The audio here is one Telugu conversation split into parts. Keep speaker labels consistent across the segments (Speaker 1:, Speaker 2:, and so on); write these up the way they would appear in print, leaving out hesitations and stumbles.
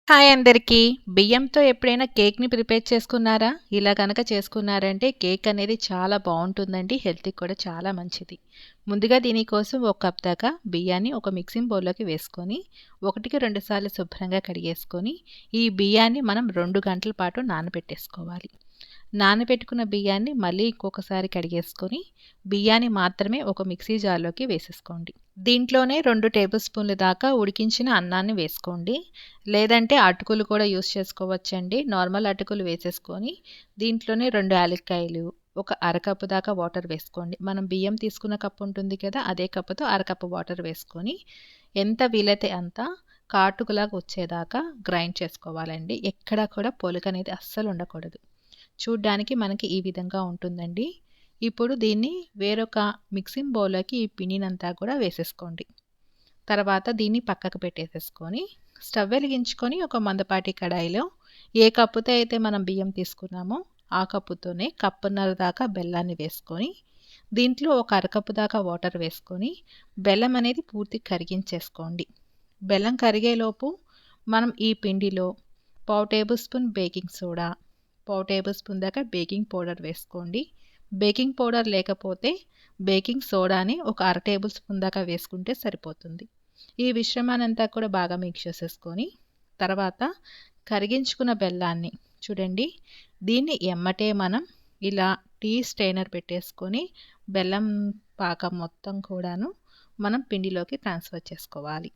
Speaker 1: హాయ్ అందరికీ. బియ్యంతో ఎప్పుడైనా కేక్‌ని ప్రిపేర్ చేసుకున్నారా? ఇలా గనక చేసుకున్నారంటే కేక్ అనేది చాలా బావుంటుందండి. హెల్త్‌కి కూడా చాలా మంచిది. ముందుగా దీనికోసం ఒక కప్ దాకా బియ్యాన్ని ఒక మిక్సింగ్ బౌల్‌లోకి వేసుకొని, 1కి 2 సార్లు శుభ్రంగా కడిగేసుకొని, ఈ బియ్యాన్ని మనం 2 గంటల పాటు నానబెట్టేసుకోవాలి. నానబెట్టుకున్న బియ్యాన్ని మళ్ళీ ఇంకొకసారి కడిగేసుకొని, బియ్యాన్ని మాత్రమే ఒక మిక్సీ జార్‌లోకి వేసేసుకోండి. దీంట్లోనే 2 టేబుల్ స్పూన్‌ల దాకా ఉడికించిన అన్నాన్ని వేసుకోండి. లేదంటే అటుకులు కూడా యూజ్ చేసుకోవచ్చండి. నార్మల్ అటుకులు వేసేసుకొని, దీంట్లోనే 2 యాలక్కాయలు, ఒక అరకప్పు దాకా వాటర్ వేసుకోండి. మనం బియ్యం తీసుకున్న కప్పు ఉంటుంది కదా! అదే కప్పుతో అరకప్పు వాటర్ వేసుకొని, ఎంత వీలైతే అంత కాటుకలాగా వచ్చేదాకా గ్రైండ్ చేసుకోవాలండి. ఎక్కడా కూడా పొలుకనేది అస్సలు ఉండకూడదు. చూడ్డానికి మనకి ఈ విధంగా ఉంటుందండి. ఇప్పుడు దీన్ని వేరొక మిక్సింగ్ బౌల్‌లోకి ఈ పిండినంతా కూడా వేసేసుకోండి. తర్వాత దీన్ని పక్కకు పెట్టేసేసుకొని, స్టవ్ వెలిగించుకొని ఒక మందపాటి కడాయిలో ఏ కప్పుతో అయితే మనం బియ్యం తీసుకున్నామో, ఆ కప్పుతోనే కప్పున్నర దాకా బెల్లాన్ని వేసుకొని, దీంట్లో ఒక అరకప్పు దాకా వాటర్ వేసుకొని, బెల్లం అనేది పూర్తిగా కరిగించేసుకోండి. బెల్లం కరిగేలోపు మనం ఈ పిండిలో పావు టేబుల్ స్పూన్ బేకింగ్ సోడా, పావు టేబుల్ స్పూన్ దాకా బేకింగ్ పౌడర్ వేసుకోండి. బేకింగ్ పౌడర్ లేకపోతే బేకింగ్ సోడాని ఒక అర టేబుల్ స్పూన్ దాకా వేసుకుంటే సరిపోతుంది. ఈ మిశ్రమాన్నంతా కూడా బాగా మిక్స్ చేసేసుకొని, తర్వాత కరిగించుకున్న బెల్లాన్ని చూడండి, దీన్ని ఎమ్మటే మనం ఇలా టీ స్ట్రెయినర్ పెట్టేసుకొని, బెల్లం పాకం మొత్తం కూడాను మనం పిండిలోకి ట్రాన్స్ఫర్ చేసుకోవాలి.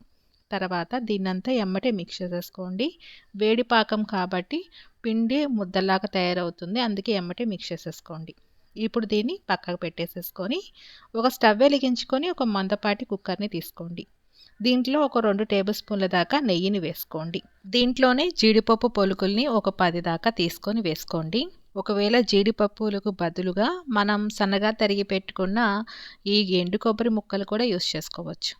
Speaker 1: తర్వాత దీన్నంతా ఎమ్మటే మిక్స్ చేసేసుకోండి. వేడి పాకం కాబట్టి పిండి ముద్దలాగా తయారవుతుంది. అందుకే ఎమ్మటే మిక్స్ చేసేసుకోండి. ఇప్పుడు దీన్ని పక్కకు పెట్టేసేసుకొని, ఒక స్టవ్ వెలిగించుకొని ఒక మందపాటి కుక్కర్‌ని తీసుకోండి. దీంట్లో ఒక 2 టేబుల్ స్పూన్‌ల దాకా నెయ్యిని వేసుకోండి. దీంట్లోనే జీడిపప్పు పలుకుల్ని ఒక 10 దాకా తీసుకొని వేసుకోండి. ఒకవేళ జీడిపప్పులకు బదులుగా మనం సన్నగా తరిగి పెట్టుకున్న ఈ ఎండు కొబ్బరి ముక్కలు కూడా యూజ్ చేసుకోవచ్చు.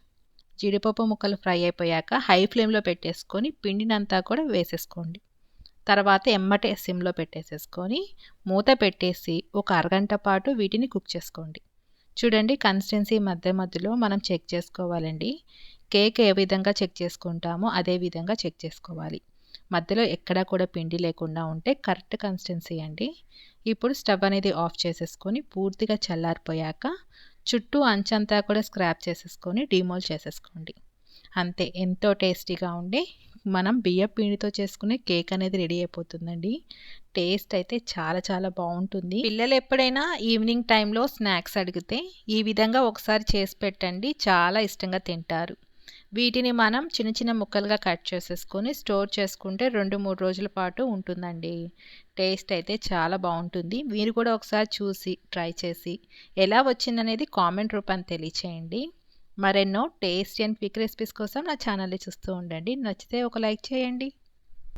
Speaker 1: జీడిపప్పు ముక్కలు ఫ్రై అయిపోయాక హై ఫ్లేమ్‌లో పెట్టేసుకొని పిండినంతా కూడా వేసేసుకోండి. తర్వాత ఎమ్మటే సిమ్‌లో పెట్టేసేసుకొని మూత పెట్టేసి ఒక అరగంట పాటు వీటిని కుక్ చేసుకోండి. చూడండి, కన్సిస్టెన్సీ మధ్య మధ్యలో మనం చెక్ చేసుకోవాలండి. కేక్ ఏ విధంగా చెక్ చేసుకుంటామో అదే విధంగా చెక్ చేసుకోవాలి. మధ్యలో ఎక్కడా కూడా పిండి లేకుండా ఉంటే కరెక్ట్ కన్సిస్టెన్సీ అండి. ఇప్పుడు స్టవ్ అనేది ఆఫ్ చేసేసుకొని పూర్తిగా చల్లారిపోయాక చుట్టూ అంచంతా కూడా స్క్రాప్ చేసేసుకొని డీమోల్డ్ చేసేసుకోండి. అంతే, ఎంతో టేస్టీగా ఉండే మనం బియ్యపు పిండితో చేసుకునే కేక్ అనేది రెడీ అయిపోతుందండి. టేస్ట్ అయితే చాలా చాలా బావుంటుంది. పిల్లలు ఎప్పుడైనా ఈవినింగ్ టైంలో స్నాక్స్ అడిగితే ఈ విధంగా ఒకసారి చేసి పెట్టండి. చాలా ఇష్టంగా తింటారు. వీటిని మనం చిన్న చిన్న ముక్కలుగా కట్ చేసేసుకొని స్టోర్ చేసుకుంటే 2, 3 రోజుల పాటు ఉంటుందండి. టేస్ట్ అయితే చాలా బావుంటుంది. మీరు కూడా ఒకసారి చూసి ట్రై చేసి ఎలా వచ్చిందనేది కామెంట్ రూపాన తెలియచేయండి. మరెన్నో టేస్టీ అండ్ క్విక్ రెసిపీస్ కోసం నా ఛానల్‌ని చూస్తూ ఉండండి. నచ్చితే ఒక లైక్ చేయండి.